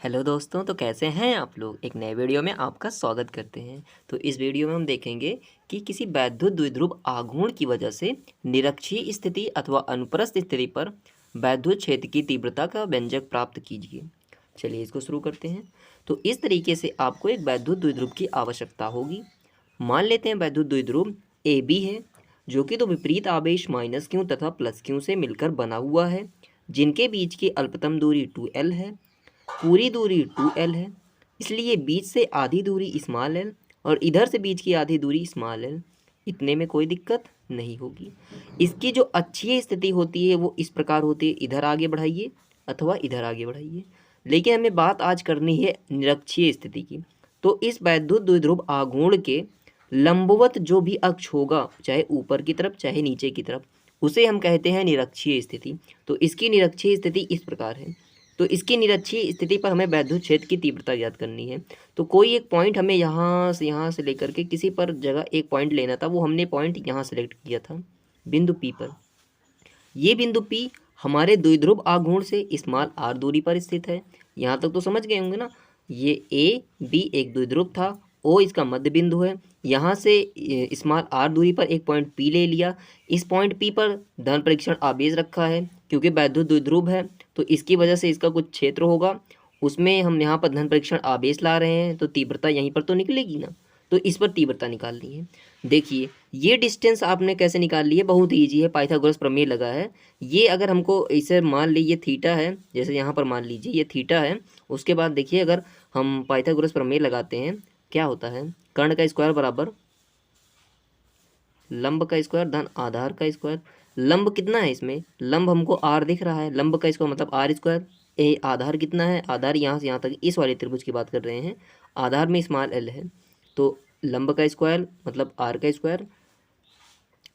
Hello दोस्तों, तो कैसे हैं आप लोग। एक नए वीडियो में आपका स्वागत करते हैं। तो इस वीडियो में हम देखेंगे कि किसी वैद्युत द्विध्रुव आघूर्ण की वजह से निरक्षीय स्थिति अथवा अनुप्रस्थ स्थिति पर वैद्युत क्षेत्र की तीव्रता का व्यंजक प्राप्त कीजिए। चलिए इसको शुरू करते हैं। तो इस तरीके से आपको एक वैद्युत द्विध्रुव की आवश्यकता होगी। मान लेते हैं वैद्युत द्विध्रुव ए बी है, जो कि दो विपरीत आवेश माइनस क्यू तथा प्लस क्यू से मिलकर बना हुआ है, जिनके बीच की अल्पतम दूरी 2L है। पूरी दूरी 2L है, इसलिए बीच से आधी दूरी स्मॉल l और इधर से बीच की आधी दूरी स्मॉल l। इतने में कोई दिक्कत नहीं होगी। इसकी जो अक्षीय स्थिति होती है वो इस प्रकार होती है, इधर आगे बढ़ाइए अथवा इधर आगे बढ़ाइए। लेकिन हमें बात आज करनी है निरक्षीय स्थिति की। तो इस वैद्युत द्विध्रुव आघूर्ण के लंबवत जो भी अक्ष होगा, चाहे ऊपर की तरफ चाहे नीचे की तरफ, उसे हम कहते हैं निरक्षीय स्थिति। तो इसकी निरक्षीय स्थिति इस प्रकार है। तो इसकी निरक्षीय स्थिति पर हमें वैद्युत क्षेत्र की तीव्रता ज्ञात करनी है। तो कोई एक पॉइंट हमें यहाँ से लेकर के किसी पर जगह एक पॉइंट लेना था, वो हमने पॉइंट यहाँ सेलेक्ट किया था बिंदु P पर। ये बिंदु P हमारे द्विध्रुव आघूर्ण से स्मॉल r दूरी पर स्थित है। यहाँ तक तो समझ गए होंगे ना। ये A B एक द्विध्रुव था, O इसका मध्य बिंदु है। यहाँ से स्मॉल r दूरी पर एक पॉइंट P ले लिया। इस पॉइंट P पर धन परीक्षण आवेश रखा है, क्योंकि वैद्युत द्विध्रुव है तो इसकी वजह से इसका कुछ क्षेत्र होगा, उसमें हम यहाँ पर धन परीक्षण आवेश ला रहे हैं, तो तीव्रता यहीं पर तो निकलेगी ना। तो इस पर तीव्रता निकालनी है। देखिए ये डिस्टेंस आपने कैसे निकाल ली है, बहुत ईजी है, पाइथागोरस प्रमेय लगा है। ये अगर हमको इसे मान ली ये थीटा है, जैसे यहाँ पर मान लीजिए ये थीटा है। उसके बाद देखिए अगर हम पाइथागोरस प्रमेय लगाते हैं, क्या होता है, कर्ण का स्क्वायर बराबर लंब का स्क्वायर धन आधार का स्क्वायर। लंब कितना है इसमें, लंब हमको r दिख रहा है, लंब का स्क्वायर मतलब r स्क्वायर। ए आधार कितना है, आधार यहाँ से यहाँ तक इस वाले त्रिभुज की बात कर रहे हैं, आधार में स्मॉल l है। तो लंब का स्क्वायर मतलब r का स्क्वायर,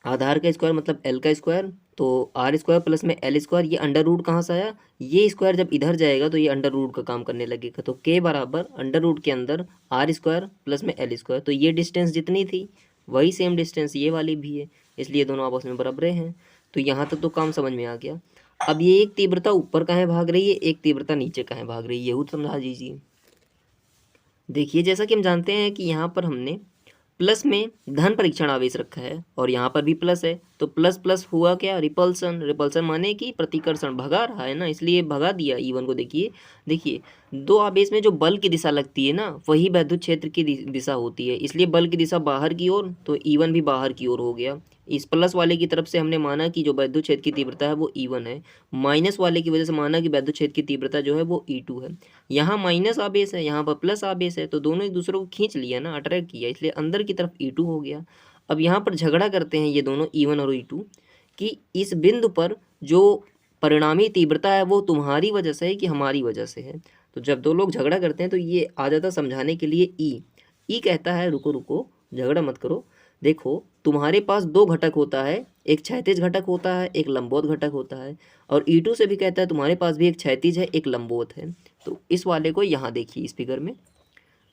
आधार का स्क्वायर मतलब l का स्क्वायर। तो आर स्क्वायर प्लस में एल स्क्वायर, ये अंडर रूट कहाँ से आया, ये स्क्वायर जब इधर जाएगा तो ये अंडर रूट का काम करने लगेगा। तो k बराबर अंडर रूट के अंदर आर स्क्वायर प्लस में एल स्क्वायर। तो ये डिस्टेंस जितनी थी वही सेम डिस्टेंस ये वाली भी है, इसलिए दोनों आपस में बराबर हैं। तो यहाँ तक तो काम समझ में आ गया। अब ये एक तीव्रता ऊपर कहाँ भाग रही है, एक तीव्रता नीचे कहाँ भाग रही है, ये समझा दीजिए। देखिए जैसा कि हम जानते हैं कि यहाँ पर हमने प्लस में धन परीक्षण आवेश रखा है और यहाँ पर भी प्लस है, तो प्लस प्लस हुआ क्या, रिपल्सन। रिपल्सन माने कि प्रतिकर्षण, भगा रहा है ना, इसलिए भगा दिया E1 को। देखिए देखिए दो आवेश में जो बल की दिशा लगती है ना, वही वैद्युत क्षेत्र की दिशा होती है, इसलिए बल की दिशा बाहर की ओर, तो E1 भी बाहर की ओर हो गया। इस प्लस वाले की तरफ से हमने माना कि जो वैद्युत क्षेत्र की तीव्रता है वो E1 है, माइनस वाले की वजह से माना कि वैद्युत क्षेत्र की तीव्रता जो है वो E2 है। यहाँ माइनस आवेश है, यहाँ पर प्लस आवेश है, तो दोनों एक दूसरे को खींच लिया ना, अट्रैक्ट किया, इसलिए अंदर की तरफ E2 हो गया। अब यहाँ पर झगड़ा करते हैं ये दोनों E1 और E2 कि इस बिंदु पर जो परिणामी तीव्रता है वो तुम्हारी वजह से है कि हमारी वजह से है। तो जब दो लोग झगड़ा करते हैं तो ये आ जाता समझाने के लिए ई कहता है रुको रुको, झगड़ा मत करो। देखो तुम्हारे पास दो घटक होता है, एक क्षैतिज घटक होता है, एक लंबवत घटक होता है। और E2 से भी कहता है तुम्हारे पास भी एक क्षैतिज है, एक लंबवत है। तो इस वाले को यहाँ देखिए इस फिगर में,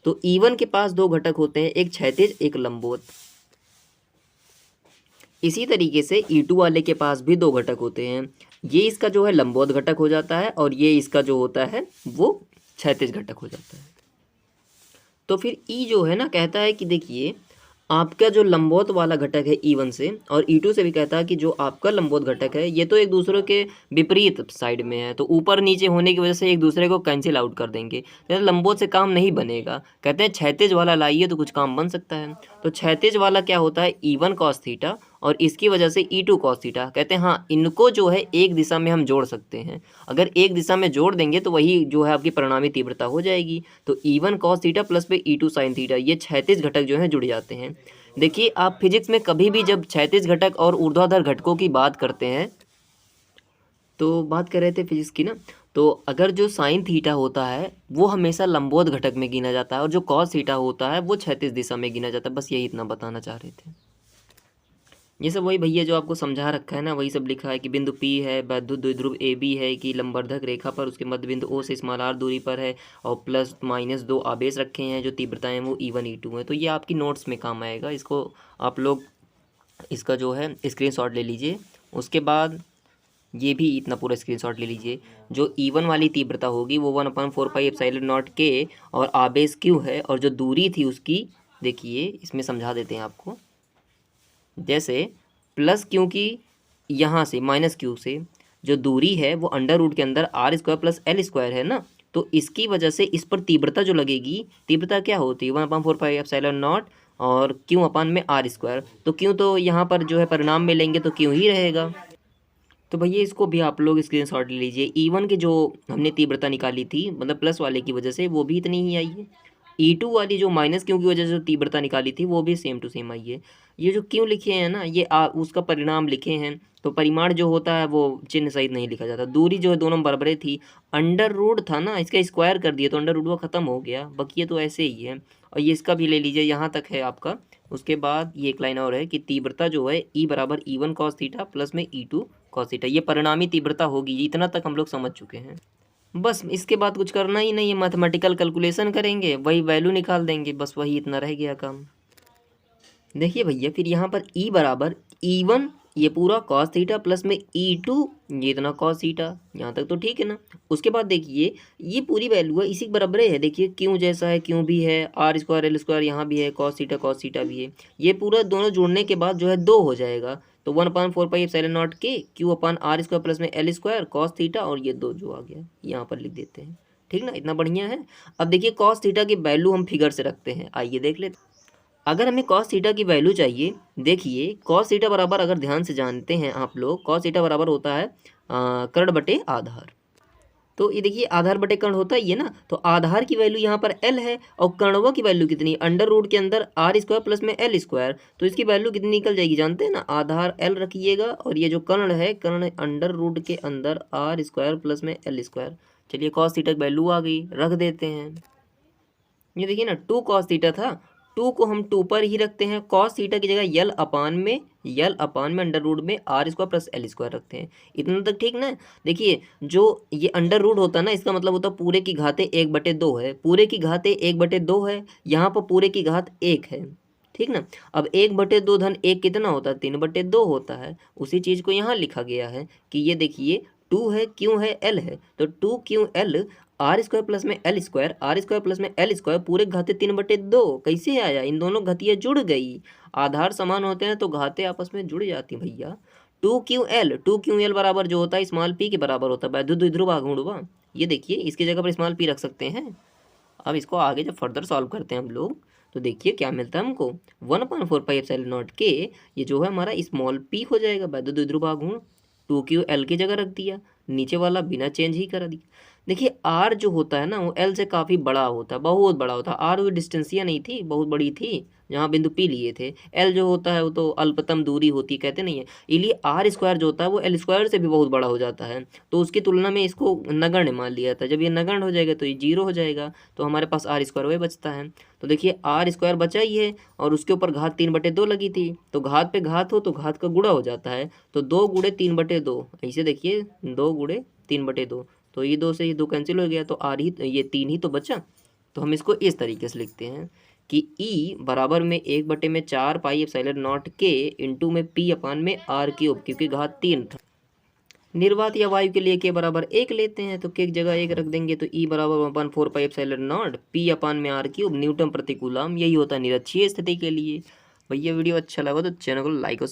तो E1 के पास दो घटक होते हैं, एक क्षैतिज एक लंबवत। इसी तरीके से E2 वाले के पास भी दो घटक होते हैं, ये इसका जो है लंबवत घटक हो जाता है और ये इसका जो होता है वो क्षैतिज घटक हो जाता है। तो फिर E जो है ना कहता है कि देखिए आपका जो लंबवत वाला घटक है E1 से, और E2 से भी कहता है कि जो आपका लंबवत घटक है ये तो एक दूसरे के विपरीत साइड में है, तो ऊपर नीचे होने की वजह से एक दूसरे को कैंसिल आउट कर देंगे, तो लंबवत से काम नहीं बनेगा। कहते हैं क्षैतिज वाला लाइए तो कुछ काम बन सकता है। तो क्षैतिज वाला क्या होता है, E1 cos थीटा, और इसकी वजह से E2 cos थीटा। कहते हैं हाँ इनको जो है एक दिशा में हम जोड़ सकते हैं, अगर एक दिशा में जोड़ देंगे तो वही जो है आपकी परिणामी तीव्रता हो जाएगी। तो E1 cos थीटा प्लस पे E2 sin थीटा, ये क्षैतिज घटक जो है जुड़ जाते हैं। देखिए आप फिजिक्स में कभी भी जब क्षैतिज घटक और ऊर्ध्वाधर घटकों की बात करते हैं, तो बात कर रहे थे फिजिक्स की ना, तो अगर जो साइन थीटा होता है वो हमेशा लंबवत घटक में गिना जाता है और जो कॉस थीटा होता है वो क्षैतिज दिशा में गिना जाता है। बस यही इतना बताना चाह रहे थे। ये सब वही भैया जो आपको समझा रखा है ना, वही सब लिखा है कि बिंदु P है, वैद्युत द्विध्रुव AB है कि लंबवर्धक रेखा पर उसके मध्य बिंदु O से स्मॉल r दूरी पर है, और प्लस माइनस दो आवेश रखे हैं, जो तीव्रताएं वो E1 E2 है। तो ये आपकी नोट्स में काम आएगा, इसको आप लोग इसका जो है स्क्रीनशॉट ले लीजिए। उसके बाद ये भी इतना पूरा स्क्रीनशॉट ले लीजिए। जो E1 वाली तीव्रता होगी वो 1/4πε0 और आवेश Q है, और जो दूरी थी उसकी, देखिए इसमें समझा देते हैं आपको। जैसे प्लस क्यू की यहाँ से माइनस क्यू से जो दूरी है वो अंडर रूट के अंदर r² + l² है ना, तो इसकी वजह से इस पर तीव्रता जो लगेगी, तीव्रता क्या होती है 1/4πε0 और Q/r²। तो क्यों तो यहाँ पर जो है परिणाम में लेंगे तो क्यों ही रहेगा। तो भैया इसको भी आप लोग स्क्रीनशॉट ले लीजिए। E1 की जो हमने तीव्रता निकाली थी, मतलब प्लस वाले की वजह से, वो भी इतनी ही आई है। E2 वाली जो माइनस क्यू की वजह से जो तीव्रता निकाली थी वो भी सेम टू सेम आई है। ये जो क्यों लिखे हैं ना, ये उसका परिणाम लिखे हैं। तो परिमाण जो होता है वो चिन्ह सहित नहीं लिखा जाता। दूरी जो है दोनों बराबर थी, अंडर रूट था ना, इसका स्क्वायर कर दिया तो अंडर रूट वो खत्म हो गया, बाकी ये तो ऐसे ही है। और ये इसका भी ले लीजिए, यहाँ तक है आपका। उसके बाद ये एक लाइन और है कि तीव्रता जो है E = E1 cos theta plus में E2 cos थीटा, ये परिणामी तीव्रता होगी। इतना तक हम लोग समझ चुके हैं। बस इसके बाद कुछ करना ही नहीं है, मैथमेटिकल कैलकुलेशन करेंगे, वही वैल्यू निकाल देंगे, बस वही इतना रह गया काम। देखिए भैया फिर यहाँ पर E = E1 ये पूरा cos थीटा प्लस में E2 ये इतना cos थीटा, यहाँ तक तो ठीक है ना। उसके बाद देखिए ये पूरी वैल्यू है, इसी के बराबर है। देखिए क्यों जैसा है, क्यों भी है, r² l² यहाँ भी है, cos थीटा भी है। ये पूरा दोनों जोड़ने के बाद जो है 2 हो जाएगा, तो 1/4πε0 के Q/r² प्लस में l² cos थीटा, और ये 2 जो आ गया यहाँ पर लिख देते हैं। ठीक ना, इतना बढ़िया है। अब देखिए cos थीटा की वैल्यू हम फिगर से रखते हैं, आइए देख लेते हैं। अगर हमें cos थीटा की वैल्यू चाहिए, देखिए cos थीटा बराबर, अगर ध्यान से जानते हैं आप लोग, cos थीटा बराबर होता है कर्ण बटे आधार। तो ये देखिए आधार बटे कर्ण होता है ये ना, तो आधार की वैल्यू यहाँ पर L है, और कर्णवा की वैल्यू कितनी, अंडर रूट के अंदर r² प्लस में l²। तो इसकी वैल्यू कितनी निकल जाएगी जानते हैं ना, आधार L रखिएगा, और ये जो कर्ण है, कर्ण अंडर रूट के अंदर r² प्लस में l²। चलिए cos थीटा की वैल्यू आ गई, रख देते हैं। ये देखिए ना 2 cos थीटा था, 2 को हम 2 पर ही रखते हैं, cos थीटा की जगह यल अपान में अंडर रूट में r² प्लस l² रखते हैं। इतना तक ठीक ना। देखिए जो ये अंडर रूट होता है ना, इसका मतलब होता है पूरे की घाते 1/2 है, पूरे की घाते 1/2 है, यहाँ पर पूरे की घात 1 है। ठीक ना। अब 1/2 धन 1 कितना होता है, 3/2 होता है। उसी चीज़ को यहाँ लिखा गया है कि ये देखिए 2 है, क्यों है, L है, तो 2 क्यों L, r² प्लस में l² प्लस में l² पूरे घाते 3/2 कैसे आया, इन दोनों घातियाँ जुड़ गई। आधार समान होते हैं तो घाते आपस में जुड़ जाती भैया। 2QL बराबर जो होता है स्मॉल p के बराबर होता है, वैद्युत द्विध्रुव आघूर्णवा। ये देखिए इसकी जगह पर स्मॉल p रख सकते हैं। अब इसको आगे जब फर्दर सॉल्व करते हैं हम लोग, तो देखिए क्या मिलता है हमको, 1/4πε0 के ये जो है हमारा स्मॉल p हो जाएगा, वैद्युत द्विध्रुव आघूर्ण। 2QL की जगह रख दिया, नीचे वाला बिना चेंज ही करा दिया। देखिए R जो होता है ना वो L से काफ़ी बड़ा होता है, बहुत बड़ा होता है। R वो डिस्टेंसिया नहीं थी, बहुत बड़ी थी, जहाँ बिंदु P लिए थे। L जो होता है वो तो अल्पतम दूरी होती, कहते नहीं है, इसलिए r² जो होता है वो l² से भी बहुत बड़ा हो जाता है। तो उसकी तुलना में इसको नगण्य मान लिया जाता है। जब ये नगण्य हो जाएगा तो ये 0 हो जाएगा, तो हमारे पास r² वही बचता है। तो देखिए r² बचा ही है, और उसके ऊपर घात 3/2 लगी थी, तो घात पे घात हो तो घात का गुणा हो जाता है, तो 2 × 3/2 ऐसे देखिए, 2 × 3/2, तो ये 2 से ये 2 कैंसिल हो गया, तो r ही, ये 3 ही तो बचा। तो हम इसको इस तरीके से लिखते हैं कि E बराबर में 1/4πε0 के इंटू में p/r³, क्योंकि घात 3 था। निर्वात या वायु के लिए के बराबर 1 लेते हैं, तो के जगह 1 रख देंगे, तो E बराबर 1/4πε0 p/r³ न्यूटन प्रति कूलम। यही होता है निरक्षीय स्थिति के लिए। भैया वीडियो अच्छा लगा तो चैनल को लाइक और